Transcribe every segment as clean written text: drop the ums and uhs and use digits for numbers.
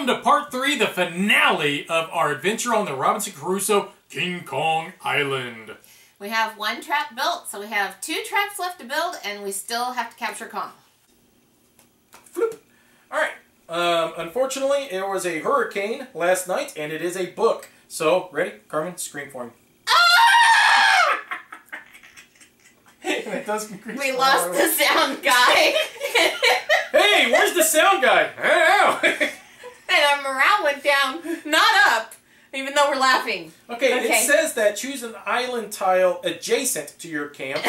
welcome to part 3, the finale of our adventure on the Robinson Crusoe King Kong Island. We have one trap built, so we have 2 traps left to build, and we still have to capture Kong. Floop. Alright, unfortunately, there was a hurricane last night, and it is a book. So, ready? Carmen, scream for him. Ah! It does increase. We lost the sound guy. Hey, where's the sound guy? I don't know. And our morale went down, not up, even though we're laughing. Okay, it says that choose an island tile adjacent to your camp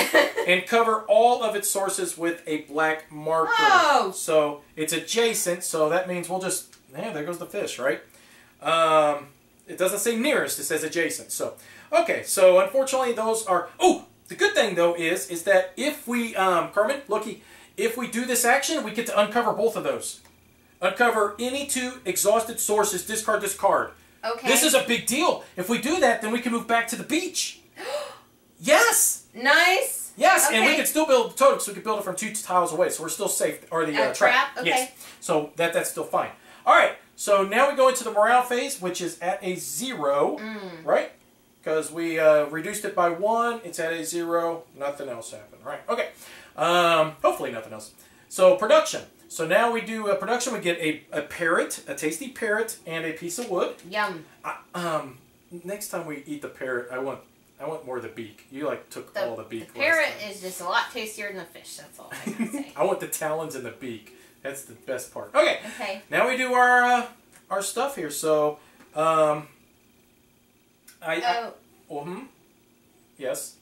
and cover all of its sources with a black marker. Oh! So, it's adjacent, so that means we'll just... Yeah, there goes the fish, right? It doesn't say nearest, it says adjacent. So, okay, so unfortunately those are... Oh! The good thing, though, is that if we... Carmen, looky, if we do this action, we get to uncover both of those. Uncover any 2 exhausted sources, discard this card. Okay. This is a big deal. If we do that, then we can move back to the beach. Yes! Nice! Yes, okay. and we can still build the totem, so we can build it from 2 tiles away, so we're still safe. Or the trap? Okay. Yes. So that's still fine. Alright, so now we go into the morale phase, which is at a 0, right? Because we reduced it by 1, it's at a 0, nothing else happened, right? Okay, hopefully nothing else. So production. So now we do production, we get a parrot, a tasty parrot, and a piece of wood. Yum. Next time we eat the parrot, I want more of the beak. You took all the beak. The parrot is just a lot tastier than the fish, that's all I can say. I want the talons and the beak. That's the best part. Okay. Okay. Now we do our stuff here. So, yes.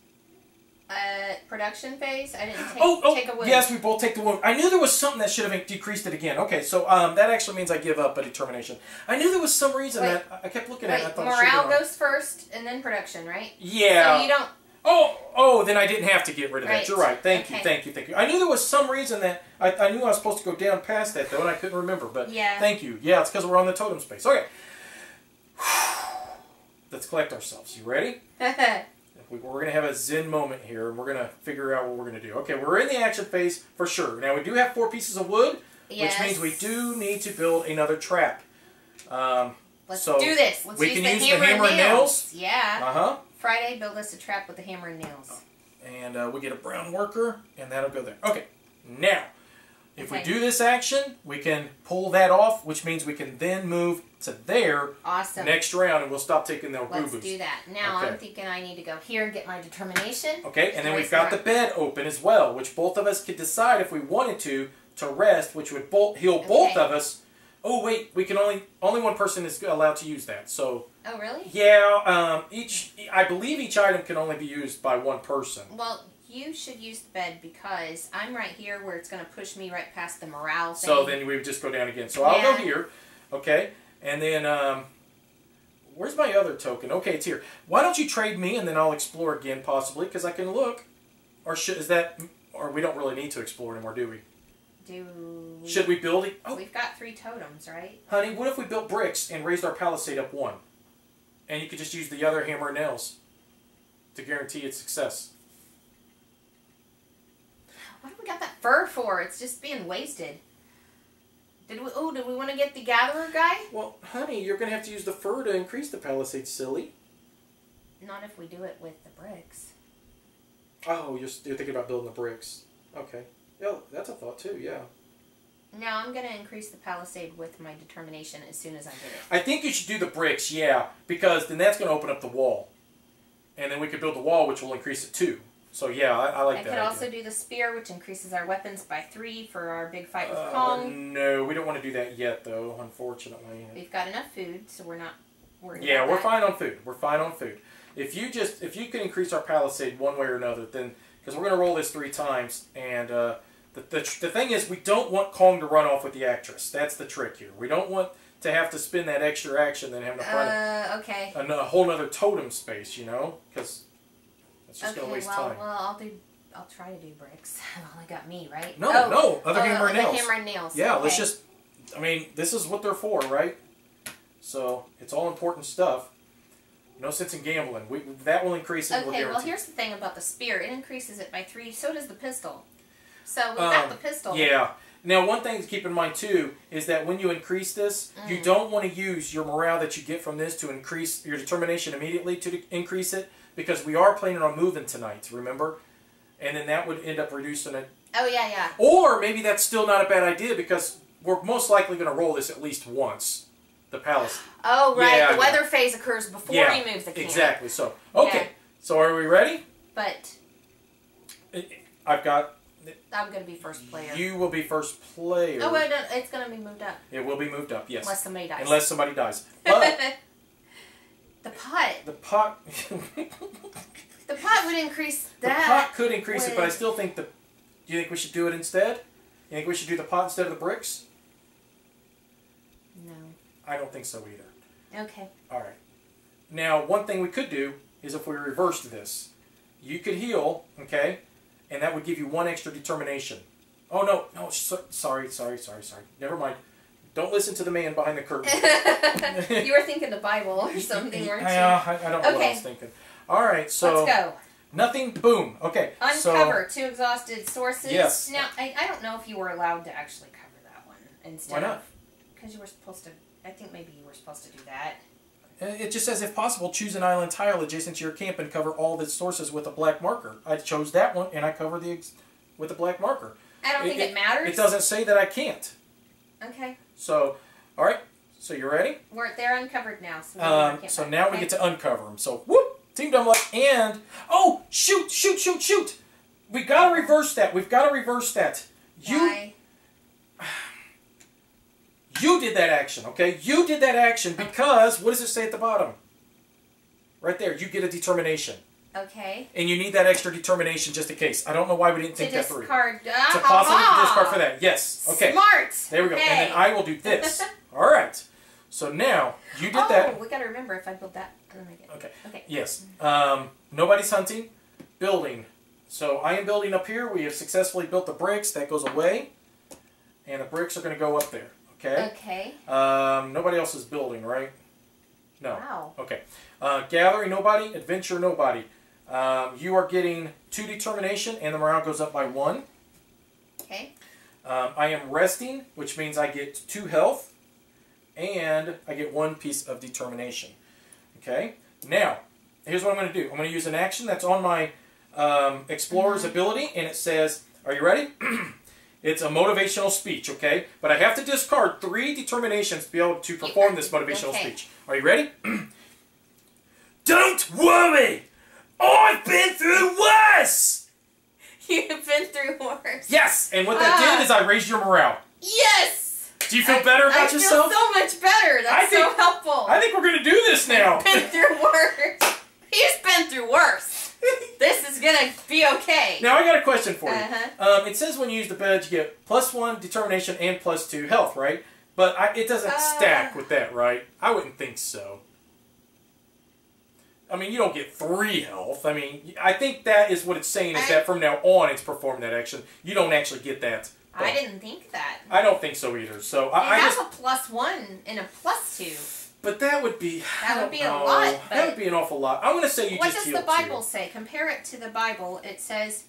Production phase? I didn't take a wood. Yes, we both take the wood. I knew there was something that should have decreased it again. Okay, so that actually means I give up a determination. I knew there was some reason that I kept looking at it. I thought morale goes first and then production, right? Yeah. So you don't... Oh, then I didn't have to get rid of that. You're right. Thank you. I knew there was some reason that... I knew I was supposed to go down past that, though, and I couldn't remember. But yeah. Thank you. Yeah, it's because we're on the totem space. Okay. Let's collect ourselves. You ready? We're going to have a zen moment here, and we're going to figure out what we're going to do. Okay, we're in the action phase for sure. Now, we do have 4 pieces of wood, which means we do need to build another trap. Let's do this. Let's we use can the use hammer the hammer and nails. Yeah. Friday, build us a trap with the hammer and nails. And we get a brown worker, and that'll go there. Okay, now, if we do this action, we can pull that off, which means we can then move to there next round, and we'll stop taking the boo-boos. Let's do that. Now, I'm thinking I need to go here and get my determination. Okay, and then we've got the bed open as well, which both of us could decide if we wanted to rest, which would heal both of us. Oh, wait, we can only one person is allowed to use that, so... Oh, really? Yeah, I believe each item can only be used by one person. Well, you should use the bed because I'm right here where it's going to push me right past the morale thing. So then we would just go down again. So I'll go here, okay? And then, where's my other token? Okay, it's here. Why don't you trade me and then I'll explore again, possibly, because I can look. Or or we don't really need to explore anymore, do we? Should we build it? Oh. We've got 3 totems, right? Honey, what if we built bricks and raised our palisade up 1? And you could just use the other hammer and nails to guarantee its success. What do we got that fur for? It's just being wasted. Did we want to get the gatherer guy? Well, honey, you're going to have to use the fur to increase the palisade, silly. Not if we do it with the bricks. Oh, you're thinking about building the bricks. Okay. Yeah, that's a thought too, yeah. Now I'm going to increase the palisade with my determination as soon as I get it. I think you should do the bricks, yeah, because then that's going to open up the wall. And then we could build the wall, which will increase it too. So yeah, I like that idea. I could also do the spear, which increases our weapons by 3 for our big fight with Kong. No, we don't want to do that yet, though, unfortunately. We've got enough food, so we're not worried about that. Yeah, we're fine on food. We're fine on food. If you can increase our palisade one way or another, then... Because we're going to roll this 3 times, and the thing is, we don't want Kong to run off with the actress. That's the trick here. We don't want to have to spin that extra action, then have to find a whole other totem space, you know? Because it's just going to waste time. Well, I'll try to do bricks. I've only got me, right? No, other hammer and nails. The hammer and nails. Yeah, let's just... I mean, this is what they're for, right? So, it's all important stuff. No sense in gambling. That will increase it. Okay, well, here's the thing about the spear. It increases it by 3. So does the pistol. So we got the pistol. Yeah. Now, one thing to keep in mind, too, is that when you increase this, you don't want to use your morale that you get from this to increase your determination immediately to increase it, because we are planning on moving tonight, remember? And then that would end up reducing it. Oh, yeah, yeah. Or maybe that's still not a bad idea, because we're most likely going to roll this at least once, the palace. Oh, right. Yeah, the weather phase occurs before you move the camp. Exactly. So, okay. Yeah. So are we ready? But I've got... I'm going to be first player. You will be first player. Oh, wait, no, it's going to be moved up. It will be moved up, yes. Unless somebody dies. Unless somebody dies. But the pot. the pot... The pot would increase that. The pot could increase it, but I still think the... Do you think we should do it instead? You think we should do the pot instead of the bricks? No. I don't think so either. Okay. All right. Now, one thing we could do is if we reversed this. You could heal, okay? And that would give you 1 extra determination. Oh, no. No, sorry. Never mind. Don't listen to the man behind the curtain. You were thinking the Bible or something, weren't you? I don't know what I was thinking. All right, so... Let's go. Nothing, boom. Okay, Uncover 2 exhausted sources. Yes. Now, I don't know if you were allowed to actually cover that one instead. Why not? Because you were supposed to... I think maybe you were supposed to do that. It just says, if possible, choose an island tile adjacent to your camp and cover all the sources with a black marker. I chose that one, and I covered with a black marker. I don't think it matters. It doesn't say that I can't. Okay. So, all right. So, you ready? They're uncovered now. So, now we get to uncover them. So, whoop! Team Dumb Luck, and... Oh! Shoot! We got to reverse that. We've got to reverse that. Why? You did that action, okay? You did that action because, what does it say at the bottom? Right there, you get a determination. Okay. And you need that extra determination just in case. I don't know why we didn't think that through. Discard. To possibly discard for that. Yes. Okay. Smart. There we go. Okay. And then I will do this. All right. So now, you did that. Oh, we got to remember if I build that. Okay. Okay. Yes. Nobody's hunting. Building. So I am building up here. We have successfully built the bricks. That goes away. And the bricks are going to go up there. Okay. Okay. Nobody else is building, right? No. Wow. Okay. Gathering, nobody. Adventure, nobody. You are getting 2 determination, and the morale goes up by 1. Okay. I am resting, which means I get 2 health, and I get 1 piece of determination. Okay. Now, here's what I'm going to do. I'm going to use an action that's on my Explorer's ability, and it says, are you ready? It's a motivational speech, okay? But I have to discard 3 determinations to be able to perform this motivational speech. Are you ready? Don't worry! I've been through worse! You've been through worse. Yes! And what that did is I raised your morale. Yes! Do you feel better about yourself? I feel so much better. That's so helpful. I think we're going to do this now. Been through worse. He's been through worse. This is going to be okay. Now, I got a question for you. It says when you use the badge, you get +1 determination and +2 health, right? But it doesn't stack with that, right? I wouldn't think so. I mean, you don't get 3 health. I mean, I think that is what it's saying, is that from now on it's performed that action. You don't actually get that. I didn't think that. I don't think so either. So I have a +1 and a +2. But that would be... That would be a lot. That would be an awful lot. I'm going to say you just heal 2. What does the Bible say? Compare it to the Bible. It says...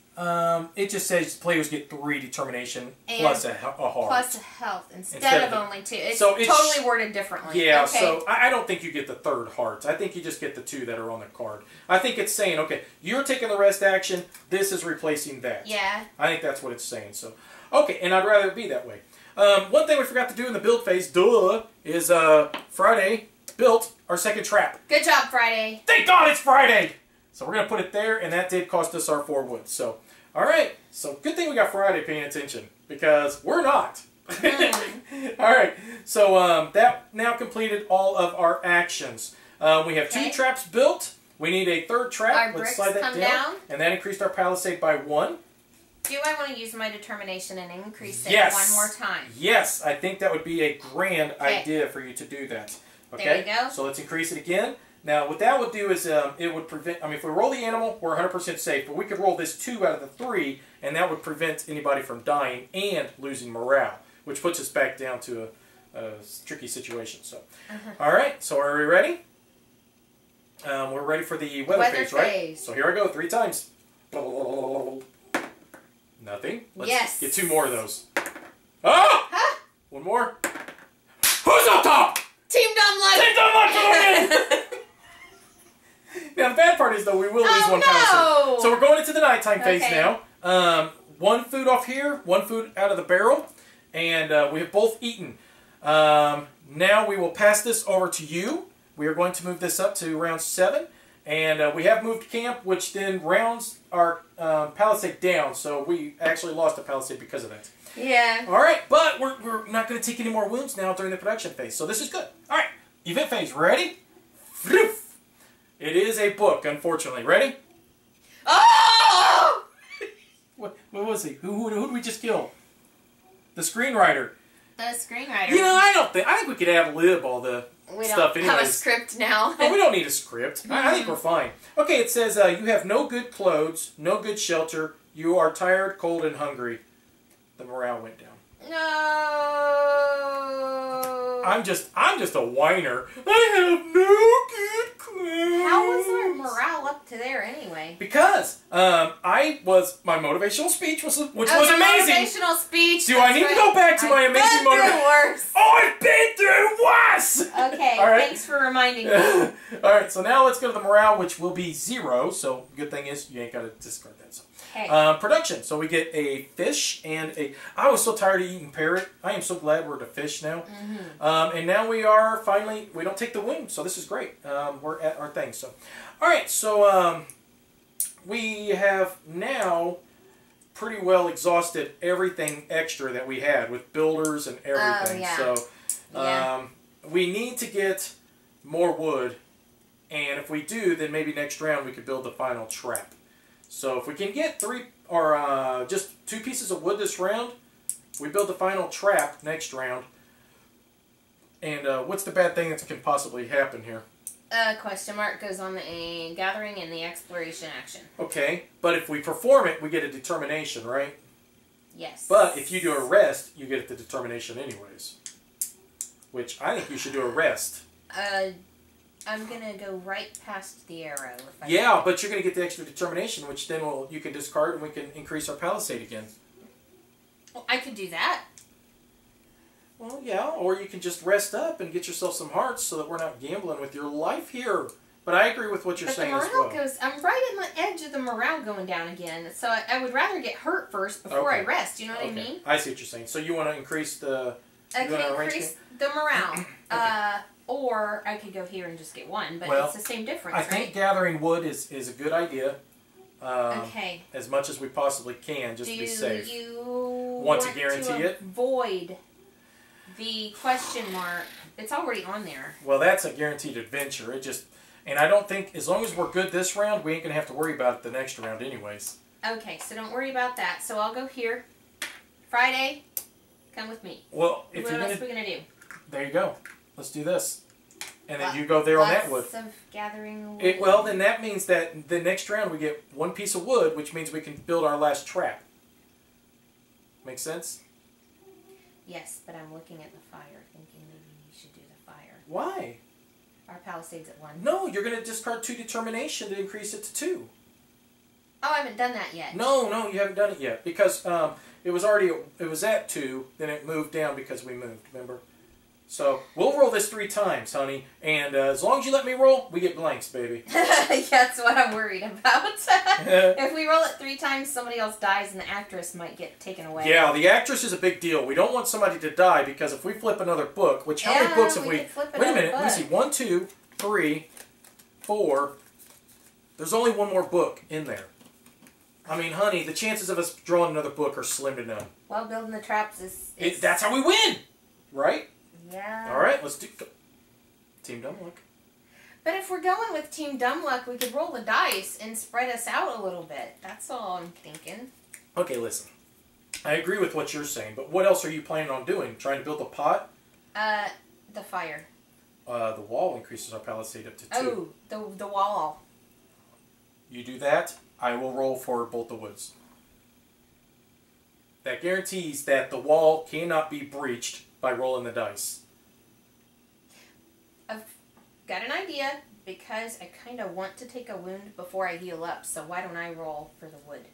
it just says players get 3 determination plus a heart. Plus a health instead of only 2. It's totally worded differently. Yeah, okay. So I don't think you get the 3rd heart. I think you just get the 2 that are on the card. I think it's saying, okay, you're taking the rest action, this is replacing that. Yeah. I think that's what it's saying. So, okay, and I'd rather it be that way. One thing we forgot to do in the build phase, is Friday built our 2nd trap. Good job, Friday. Thank God it's Friday! So we're going to put it there, and that did cost us our 4 wood. So, all right. So good thing we got Friday paying attention, because we're not. All right. So that now completed all of our actions. We have 2 traps built. We need a 3rd trap. Our Let's slide that down. And that increased our palisade by 1. Do I want to use my determination and increase it one more time? Yes. I think that would be a grand idea for you to do that. Okay. There you go. So let's increase it again. Now, what that would do is it would prevent... I mean, if we roll the animal, we're 100% safe. But we could roll this 2 out of the 3, and that would prevent anybody from dying and losing morale, which puts us back down to a tricky situation. So, all right. So, are we ready? We're ready for the weather phase, right? So, here I go 3 times. Nothing. Let's get 2 more of those. Ah! Huh? One more. Who's up top? Team Dumb Luck! Team Dumb Luck for the win! Now, the bad part is, though, we will lose one palisade. So we're going into the nighttime phase now. One food off here, one food out of the barrel, and we have both eaten. Now we will pass this over to you. We are going to move this up to round 7, and we have moved camp, which then rounds our palisade down, so we actually lost a palisade because of that. Yeah. All right, but we're not going to take any more wounds now during the production phase, so this is good. All right, event phase, ready? It is a book, unfortunately. Ready? Oh! What was he? Who did we just kill? The screenwriter. The screenwriter. You know, I think we could ad-lib all the stuff anyways. We don't have a script now. No, we don't need a script. I think we're fine. Okay, it says, you have no good clothes, no good shelter, you are tired, cold, and hungry. The morale went down. No. I'm just a whiner. I have no good clothes. How was our morale up to there anyway? Because my motivational speech which was amazing. Motivational speech. Do I need to go back to my amazing motivation? Oh, I've been through worse. Okay, all right. Thanks for reminding me. All right, so now let's go to the morale, which will be 0. So good thing is you ain't got to discard that. So. Okay. Production. So we get a fish and a... I was so tired of eating parrot. I am so glad we're at a fish now. And now we are finally... We don't take the wound, so this is great. We're at our thing. So, all right, so we have now pretty well exhausted everything extra that we had with builders and everything. Oh, yeah. So we need to get more wood. And if we do, then maybe next round we could build the final trap. So if we can get 3 or just 2 pieces of wood this round, we build the final trap next round. And what's the bad thing that can possibly happen here? Question mark goes on the gathering and the exploration action. Okay, but if we perform it, we get a determination, right? Yes. But if you do a rest, you get the determination anyways. Which I think you should do a rest. I'm gonna go right past the arrow. If I yeah, but you're gonna get the extra determination, which then you can discard and we can increase our palisade again. Well, I could do that. Well, yeah, or you can just rest up and get yourself some hearts so that we're not gambling with your life here. But I agree with what you're saying as well. I'm right at the edge of the morale going down again, so I would rather get hurt first before I rest. You know what I mean? I see what you're saying. So you want to increase the... I can increase the morale. Or I could go here and just get 1, but it's the same difference, I think gathering wood is a good idea. Okay. As much as we possibly can, just to be safe. Do you want to guarantee it? Avoid the question mark. It's already on there. Well, that's a guaranteed adventure. And I don't think, as long as we're good this round, we ain't going to have to worry about it the next round anyways. Okay, so don't worry about that. So I'll go here. Friday, come with me. Well, what else are we going to do? There you go. Let's do this. And then you go there on that wood. Lots of gathering wood. Well, then that means that the next round we get 1 piece of wood, which means we can build our last trap. Make sense? Yes, but I'm looking at the fire, thinking maybe we should do the fire. Why? Our palisade's at 1. No, you're going to discard 2 determination to increase it to 2. Oh, I haven't done that yet. No, you haven't done it yet. Because it was at 2, then it moved down because we moved, remember? So, we'll roll this 3 times, honey. And as long as you let me roll, we get blanks, baby. That's what I'm worried about. If we roll it 3 times, somebody else dies and the actress might get taken away. Yeah, the actress is a big deal. We don't want somebody to die because if we flip another book, which how many books have we... Wait a minute, let me see. 1, 2, 3, 4. There's only 1 more book in there. I mean, honey, the chances of us drawing another book are slim to none. Well, building the traps is... That's how we win! Right? Yeah. All right, let's do Team Dumb Luck. But if we're going with Team Dumb Luck, we could roll the dice and spread us out a little bit. That's all I'm thinking. Okay, listen. I agree with what you're saying, but what else are you planning on doing? Trying to build a pot? The fire. The wall increases our palisade up to 2. Oh, the wall. You do that, I will roll for both the woods. That guarantees that the wall cannot be breached by rolling the dice. I've got an idea because I kind of want to take a wound before I heal up, so why don't I roll for the wood?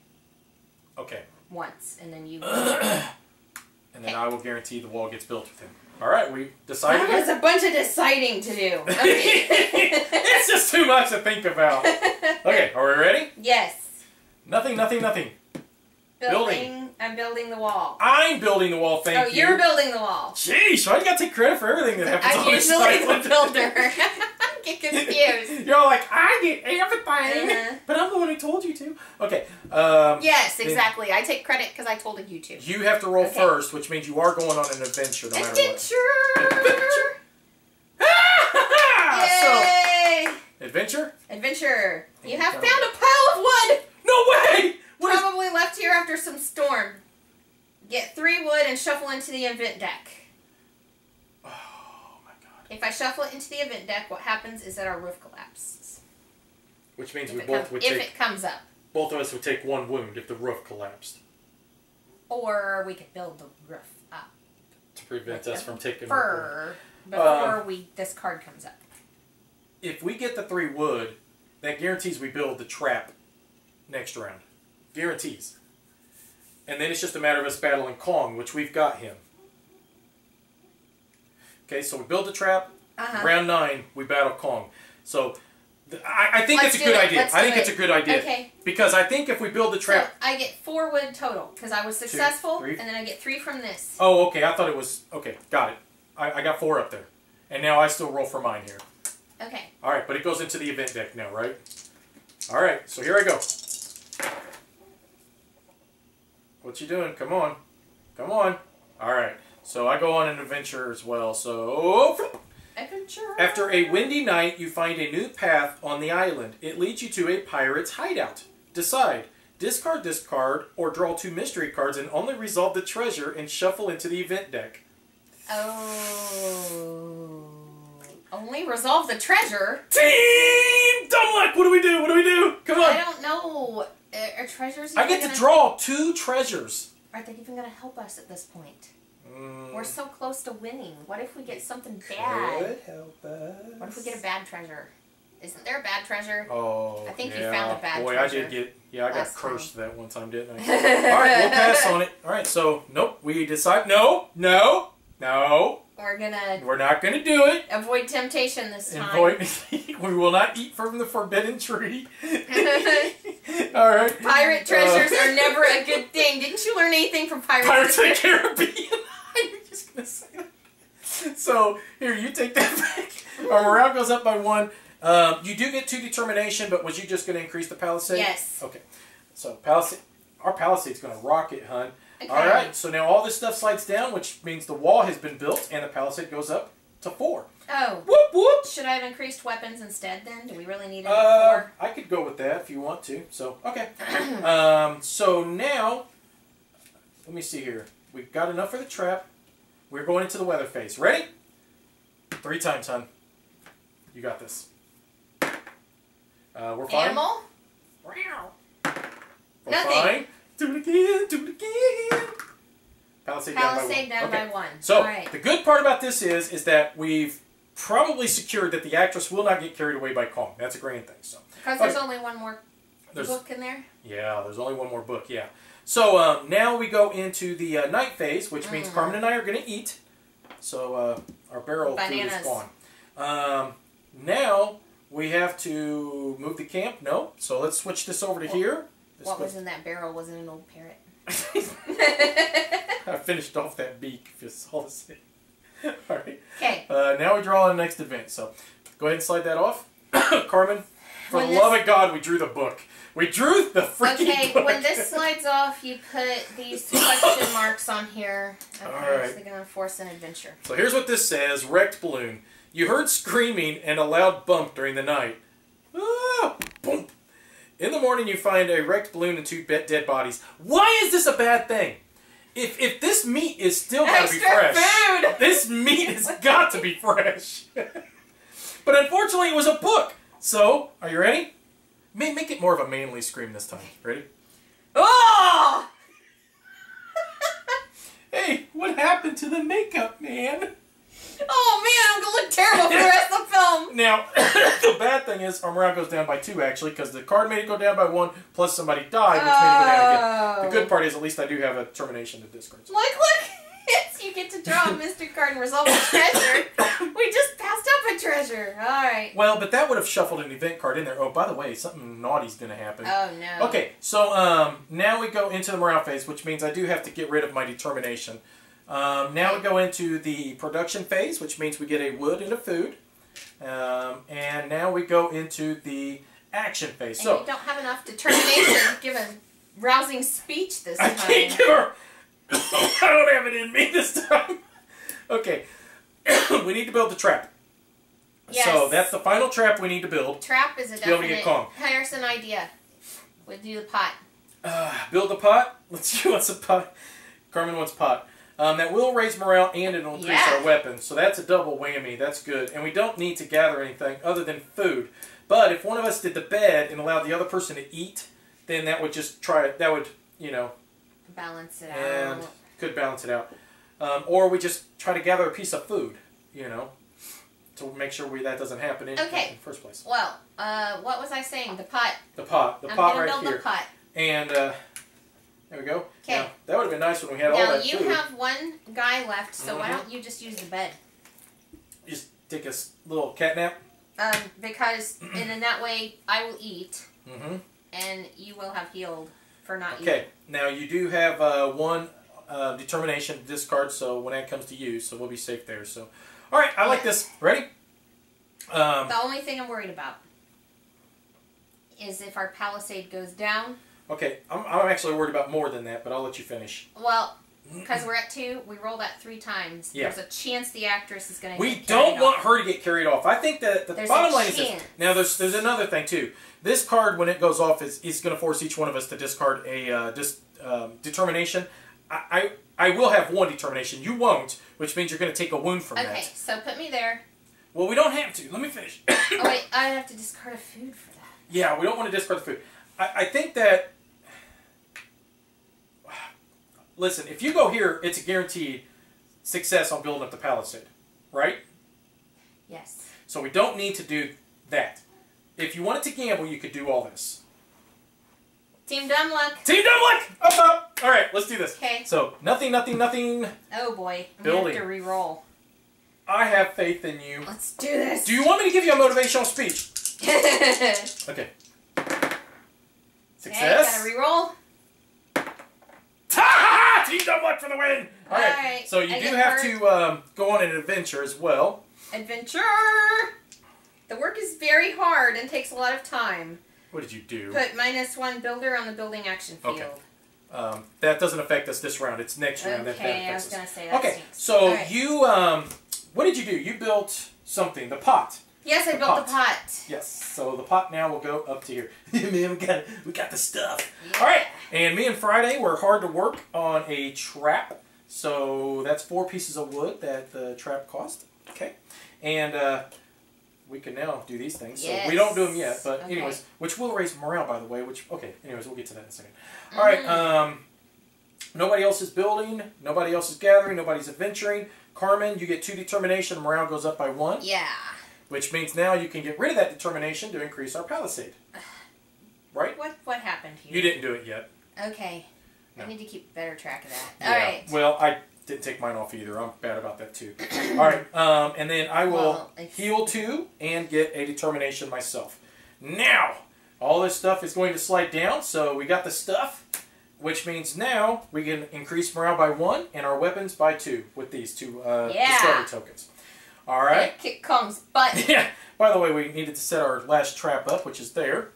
Okay. Once, and then you... And then and I will guarantee the wall gets built with him. All right, we decided. That was a bunch of deciding to do. Okay. It's just too much to think about. Okay, are we ready? Yes. Nothing. Building. I'm building the wall. I'm building the wall, thank you. Oh, you're building the wall. Jeez, why do you got to take credit for everything that happens on I'm this usually site? the builder. I get confused. You're all like, I get everything, but I'm the one who told you to. Okay. Yes, exactly. I take credit because I told you to. You have to roll first, which means you are going on an adventure no matter what. Adventure! Yay! So, adventure? Adventure. You have found a pile of wood. No way! Probably left here after some storm. Get 3 wood and shuffle into the event deck. Oh my god. If I shuffle it into the event deck, what happens is that our roof collapses. Which means If we it both comes- would if take... it comes up. Both of us would take 1 wound if the roof collapsed. Or we could build the roof up. To prevent us from taking... Before this card comes up. If we get the 3 wood, that guarantees we build the trap next round. Guarantees. And then it's just a matter of us battling Kong, which we've got him. Okay, so we build the trap. Round 9, we battle Kong. So, I think it's a good idea. I think it's a good idea. Okay. Because I think if we build the trap... So, I get 4 wood total, because I was successful, 2, 3. and then I get 3 from this. Oh, okay, I thought it was... Okay, got it. I got 4 up there. And now I still roll for mine here. Okay. Alright, but it goes into the event deck now, right? Alright, so here I go. What you doing? Come on. Come on. Alright, so I go on an adventure as well, so... Adventure! After a windy night, you find a new path on the island. It leads you to a pirate's hideout. Decide. Discard, or draw 2 mystery cards and only resolve the treasure and shuffle into the event deck. Oh... Only resolve the treasure? Team Dumb Luck! What do we do? What do we do? Come on! I don't know. Are treasures... I get to draw 2 treasures. Are they even going to help us at this point? We're so close to winning. What if we get something bad? Could help us. What if we get a bad treasure? Isn't there a bad treasure? Oh, I think you found a bad treasure. Boy, I did get... Yeah, I got cursed time. that one time, didn't I? Alright, we'll pass on it. Alright, so, nope. We decide... No! We're not gonna do it. Avoid temptation this time. We will not eat from the forbidden tree. Alright. Pirate treasures are never a good thing. Didn't you learn anything from Pirates of the Caribbean? I was just gonna say that. So, here, you take that back. Our morale goes up by 1. You do get 2 determination, but was you just going to increase the palisade? Yes. Okay. So, our palisade's going to rock it, hun. Okay. Alright, so now all this stuff slides down, which means the wall has been built, and the palisade goes up to 4. Oh. Whoop, whoop! Should I have increased weapons instead, then? Do we really need it at 4? I could go with that if you want to. So, okay. So now, let me see here. We've got enough for the trap. We're going into the weather phase. Ready? 3 times, hun. You got this. We're fine. Animal? We're Nothing. fine. Do it again. Do it again. Palisade down by 1. So, all right. The good part about this is that we've probably secured that the actress will not get carried away by Kong. That's a grand thing. So, Because there's only one more book in there? Yeah, there's only one more book, yeah. So, now we go into the night phase, which means Carmen and I are going to eat. So, our barrel food is gone. Now, we have to move the camp. No. So, let's switch this over to here. What was in that barrel? Was it an old parrot? I finished off that beak, if you saw this. Alright. Okay. Now we draw the next event. So, go ahead and slide that off. Carmen, for the love of God, we drew the book. We drew the freaking book. Okay, when this slides off, you put these question marks on here. Okay, Alright. so they're going to force an adventure. So here's what this says. Wrecked balloon. You heard screaming and a loud bump during the night. Ah! Boom! In the morning, you find a wrecked balloon and 2 dead bodies. Why is this a bad thing? If this meat is still got to be fresh. Food! This meat has got to be fresh. But unfortunately, it was a book. So, are you ready? Make it more of a manly scream this time. Ready? Oh! Hey, what happened to the makeup, man? Oh man, I'm going to look terrible for the rest of the film. Now, the bad thing is our morale goes down by 2, actually, because the card made it go down by 1, plus somebody died, which made it go down again. The good part is, at least I do have a termination to discard. Look, it to draw a mystery card and resolve a treasure. We just passed up a treasure. All right. Well, but that would have shuffled an event card in there. Oh, by the way, something naughty's going to happen. Oh, no. Okay, so now we go into the morale phase, which means I do have to get rid of my determination. Now we go into the production phase, which means we get a wood and a food. And now we go into the action phase. And so you don't have enough determination to give a rousing speech this time. I can't give her... I don't have it in me this time. Okay. We need to build the trap. Yes. So that's the final trap we need to build. Trap is a to be able to get definite... Kong. Here's an idea. We'll do the pot. Build the pot. Let's see what's a pot. Carmen wants pot. That will raise morale and it'll increase our weapons. So that's a double whammy. That's good. And we don't need to gather anything other than food. But if one of us did the bed and allowed the other person to eat, then that would just try it. That would, you know... balance it and out. could balance it out. Or we just try to gather a piece of food, you know, to make sure that doesn't happen in the first place. Well, what was I saying? The pot. The pot. The I'm pot gonna right build here. the pot. And there we go. Okay. Now, that would have been nice when we had all that food. Now, you have one guy left, so why don't you just use the bed? Just take a little cat nap? Because, and in that way, I will eat, and you will have healed for not eating. Okay. Now, you do have one determination to discard, so when that comes to you, so we'll be safe there. So, all right, I like this. Ready? The only thing I'm worried about is if our palisade goes down. Okay, I'm actually worried about more than that, but I'll let you finish. Well, because we're at 2, we roll that 3 times. Yeah. There's a chance the actress is going to We don't want her to get carried off. I think that the bottom line is this. Now, there's another thing, too. This card, when it goes off, is going to force each one of us to discard a determination. I will have one determination. You won't, which means you're going to take a wound from that. Okay, so put me there. Well, we don't have to. Let me finish. Oh, wait, I have to discard a food for that. Yeah, we don't want to discard the food. I think that... Listen, if you go here, it's a guaranteed success on building up the palisade, right? Yes. So we don't need to do that. If you wanted to gamble, you could do all this. Team Dumb Luck. Team Dumb Luck! Up, up! All right, let's do this. Okay. So, nothing, nothing, nothing. Oh, boy. I'm Building. going to have to re-roll. I have faith in you. Let's do this. Do you want me to give you a motivational speech? Okay. Success. Okay, gotta re-roll. Ha! Team Dumb Luck for the win! All right. Alright, So you do have to go on an adventure as well. Adventure! The work is very hard and takes a lot of time. What did you do? Put -1 builder on the building action field. Okay. That doesn't affect us this round. It's next round that Okay, I affects was us. going to say that. Okay, stinks. so right. you, what did you do? You built something, the pot. Yes, I built the pot. Yes, so the pot now will go up to here. Man, we got the stuff. Yeah. All right, and me and Friday were hard to work on a trap. So that's 4 pieces of wood that the trap cost. Okay, and we can now do these things. Yes. So we don't do them yet, but Okay. anyways, which will raise morale, by the way. Which anyways, we'll get to that in a second. All right, nobody else is building. Nobody else is gathering. Nobody's adventuring. Carmen, you get 2 determination. Morale goes up by 1. Yeah. Which means now you can get rid of that determination to increase our palisade. Right? What happened here? You didn't do it yet. Okay. No. I need to keep better track of that. Yeah. All right. Well, I didn't take mine off either. I'm bad about that too. All right. And then I will heal 2 and get a determination myself. Now, all this stuff is going to slide down. So we got the stuff, which means now we can increase morale by 1 and our weapons by 2 with these 2 discovery tokens. All right. Kick Kong's butt. Yeah. By the way, we needed to set our last trap up, which is there.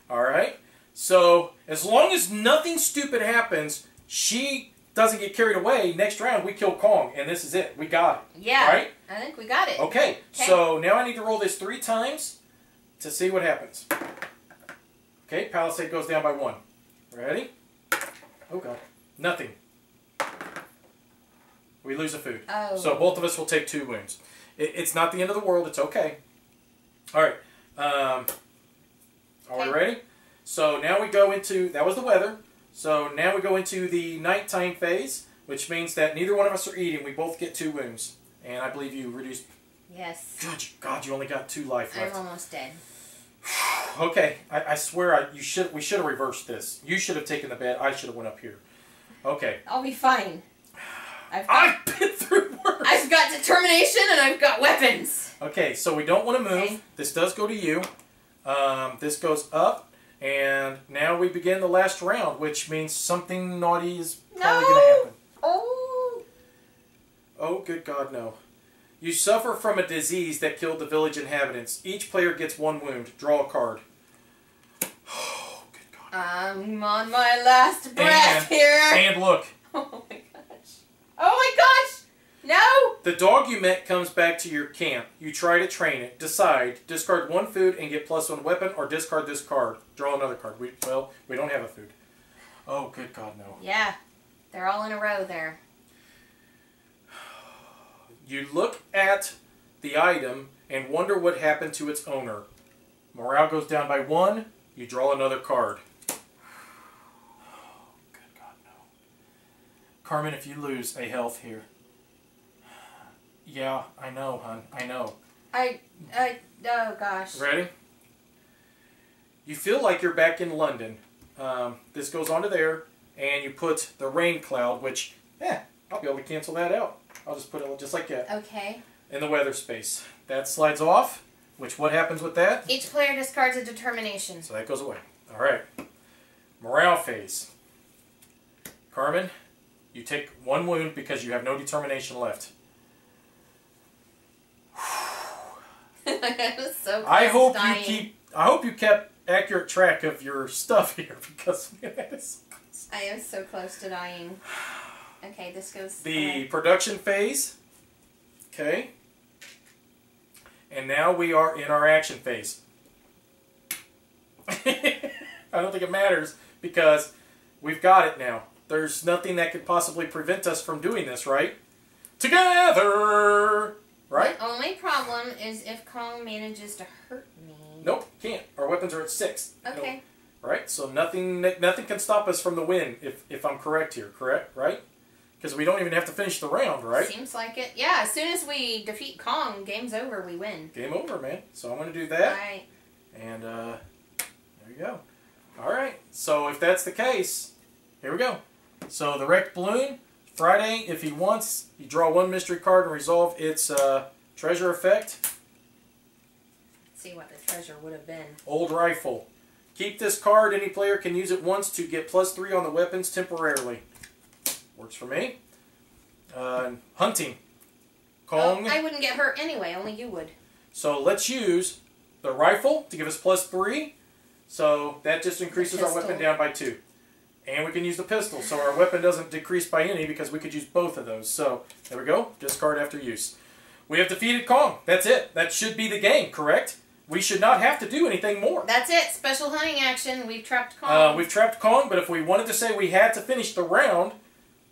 All right. So as long as nothing stupid happens, she doesn't get carried away. Next round, we kill Kong, and this is it. We got it. Yeah. Right? I think we got it. Okay. So now I need to roll this 3 times to see what happens. Okay. Palisade goes down by 1. Ready? Oh God. Nothing. We lose a food. Oh. So both of us will take 2 wounds. It's not the end of the world. It's okay. All right. Are we ready? So now we go into, that was the weather. So now we go into the nighttime phase, which means that neither one of us are eating. We both get 2 wounds. And I believe you reduced... Yes. God, you only got 2 life left. I'm almost dead. Okay. I swear we should have reversed this. You should have taken the bed. I should have went up here. Okay. I'll be fine. I've been through worse. got determination and I've got weapons. Okay, so we don't want to move. Okay. This does go to you. This goes up. And now we begin the last round, which means something naughty is probably going to happen. Oh. Oh, good God, no. You suffer from a disease that killed the village inhabitants. Each player gets 1 wound. Draw a card. Oh, good God. I'm on my last breath here. And look. Oh my gosh. Oh my gosh. No. The dog you met comes back to your camp. You try to train it. Decide. Discard 1 food and get +1 weapon, or discard this card. Draw another card. We don't have a food. Oh, good God, no. Yeah. They're all in a row there. You look at the item and wonder what happened to its owner. Morale goes down by 1. You draw another card. Oh, good God, no. Carmen, if you lose a health here. Yeah, I know, hon. I know. Oh gosh. Ready? You feel like you're back in London. This goes onto there, and you put the rain cloud, which, I'll be able to cancel that out. I'll just put it just like that. Okay. In the weather space. That slides off, which what happens with that? Each player discards a determination. So that goes away. Alright. Morale phase. Carmen, you take 1 wound because you have no determination left. I was so close I hope to dying. I hope you kept accurate track of your stuff here because man, that is so close. I am so close to dying. Okay, this goes... The production phase. Okay. And now we are in our action phase. I don't think it matters because we've got it now. There's nothing that could possibly prevent us from doing this, right? Together! Right? The only problem is if Kong manages to hurt me. Nope, can't. Our weapons are at 6. Okay. Nope. Right? So nothing can stop us from the win if I'm correct here, correct? Right? Because we don't even have to finish the round, right? Seems like it. Yeah, as soon as we defeat Kong, game's over, we win. Game over, man. So I'm going to do that. Right. And there you go. Alright, so if that's the case, here we go. So the wrecked balloon, Friday, if he wants, you draw 1 mystery card and resolve its treasure effect. Let's see what the treasure would have been. Old rifle. Keep this card. Any player can use it once to get +3 on the weapons temporarily. Works for me. Hunting. Kong. Well, I wouldn't get hurt anyway. Only you would. So let's use the rifle to give us +3. So that just increases our weapon down by 2. And we can use the pistol, so our weapon doesn't decrease by any because we could use both of those. So there we go. Discard after use. We have defeated Kong. That's it. That should be the game, correct? We should not have to do anything more. That's it. Special hunting action. We've trapped Kong. We've trapped Kong, but if we wanted to say we had to finish the round,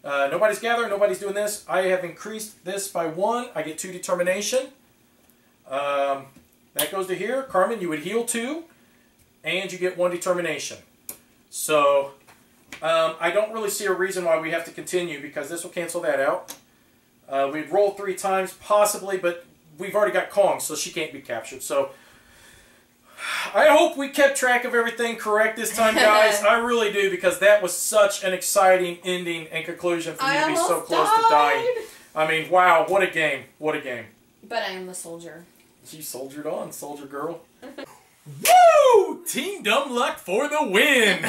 nobody's gathering, nobody's doing this. I have increased this by 1. I get 2 determination. That goes to here. Carmen, you would heal 2, and you get 1 determination. So I don't really see a reason why we have to continue because this will cancel that out. We'd roll 3 times, possibly, but we've already got Kong, so she can't be captured. So I hope we kept track of everything correct this time, guys. I really do, because that was such an exciting ending and conclusion for me to be so close to dying. I mean, wow, what a game. What a game. But I am the soldier. You soldiered on, soldier girl. Woo! Team Dumb Luck for the win!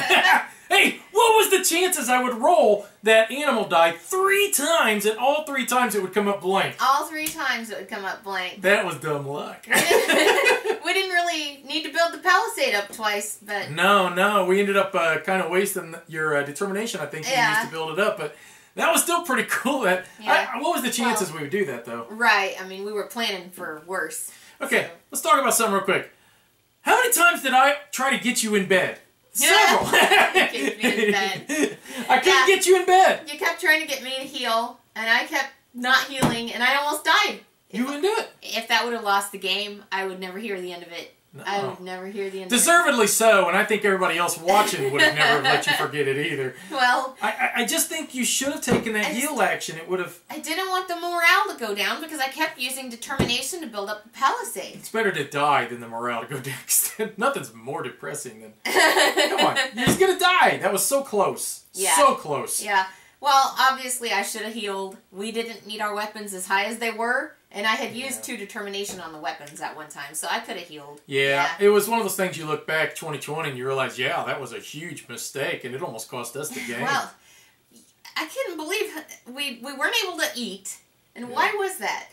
Hey, what was the chances I would roll that animal died 3 times and all 3 times it would come up blank? All 3 times it would come up blank. That was dumb luck. We didn't really need to build the palisade up twice, but... No, we ended up kind of wasting your determination, I think, you used to build it up, but that was still pretty cool. What was the chances we would do that, though? Right, I mean, we were planning for worse. Okay, let's talk about something real quick. How many times did I try to get you in bed? Several! Get me in bed. I couldn't get you in bed. You kept trying to get me to heal, and I kept not healing, and I almost died. You wouldn't do it. If that would have lost the game, I would never hear the end of it. No. I would never hear the end Deservedly so, and I think everybody else watching would have never let you forget it either. Well... I just think you should have taken that heal action. It would have... I didn't want the morale to go down because I kept using determination to build up the palisade. It's better to die than the morale to go down. Nothing's more depressing than... Come on, you're just gonna die. That was so close. Yeah. So close. Yeah. Well, obviously I should have healed. We didn't need our weapons as high as they were, and I had used 2 determination on the weapons at one time, so I could have healed. Yeah, it was one of those things you look back 2020 and you realize, yeah, that was a huge mistake, and it almost cost us the game. Well, I couldn't believe we weren't able to eat, and why was that?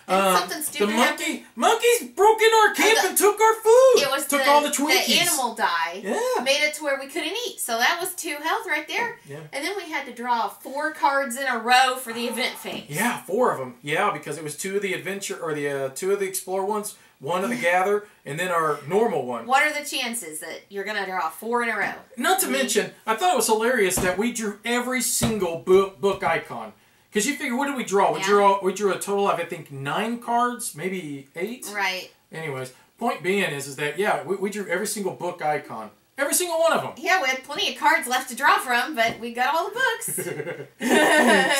Something stupid the monkeys broke in our camp and took our food. It was all the Twinkies. The animal died. Yeah. Made it to where we couldn't eat. So that was 2 health right there. Yeah. And then we had to draw 4 cards in a row for the event phase. Yeah, 4 of them. Yeah, because it was 2 of the adventure, or the 2 of the explore ones, 1 of the gather, and then our normal one. What are the chances that you're going to draw 4 in a row? Not to mention, I thought it was hilarious that we drew every single book icon. Because you figure, what did we draw? We drew a total of, I think, 9 cards, maybe 8. Right. Anyways, point being is that, yeah, we drew every single book icon. Every single one of them. Yeah, we had plenty of cards left to draw from, but we got all the books.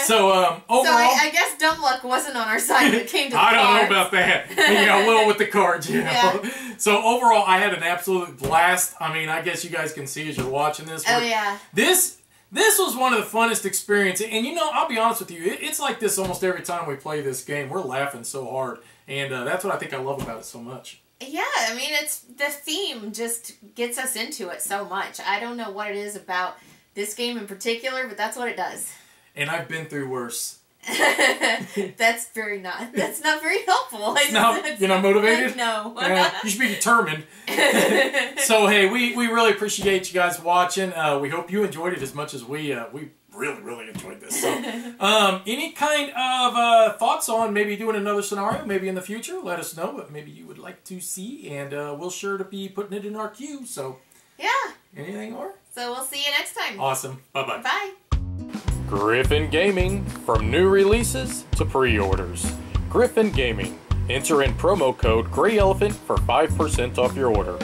So, overall... So I guess dumb luck wasn't on our side when it came to the cards. I don't know about that. Yeah, well, with the cards, you know. Yeah. So, overall, I had an absolute blast. I mean, I guess you guys can see as you're watching this. Oh, yeah. This was one of the funnest experiences, and you know, I'll be honest with you, it's like this almost every time we play this game. We're laughing so hard, and that's what I think I love about it so much. Yeah, I mean, it's the theme just gets us into it so much. I don't know what it is about this game in particular, but that's what it does. And I've been through worse. That's not very helpful. You're not motivated? No. You should be determined. So, hey, we really appreciate you guys watching. We hope you enjoyed it as much as we really, really enjoyed this. So, any kind of thoughts on maybe doing another scenario, maybe in the future, let us know what maybe you would like to see, and we'll sure to be putting it in our queue. So, yeah. Anything more? So we'll see you next time. Awesome. Bye-bye. Bye. Griffin Gaming, from new releases to pre-orders. Griffin Gaming. Enter in promo code GreyElephant for 5% off your order.